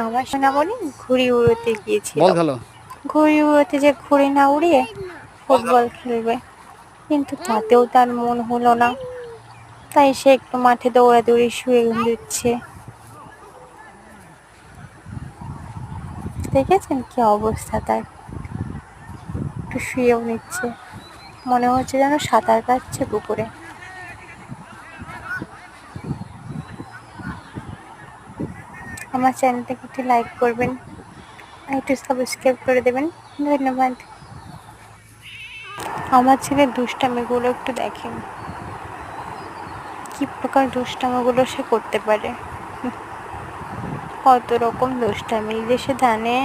আমার সোনামণি ঘুড়ি উড়োতে গিয়েছিল। বল খেলো। ঘুড়ি উড়োতে যে ঘুড়ি না উড়িয়ে ফুটবল খেলবে, কিন্তু তাতেও তার মন হলো না। তাই সে একটু মাঠে দৌড়াদৌড়ি শুয়ে দিচ্ছে। দেখেছেন কি অবস্থা তার? একটু শুয়েও নিচ্ছে, মনে হচ্ছে যেন সাঁতার কাটছে পুকুরে। আমার চ্যানেলটাকে একটু লাইক করবেন আর একটু সাবস্ক্রাইব করে দেবেন। ধন্যবাদ। আমার ছেলের দুষ্টামিগুলো একটু দেখেন, কি প্রকার দুষ্টামিগুলো সে করতে পারে। কত রকম দুষ্টামি যে সে জানে।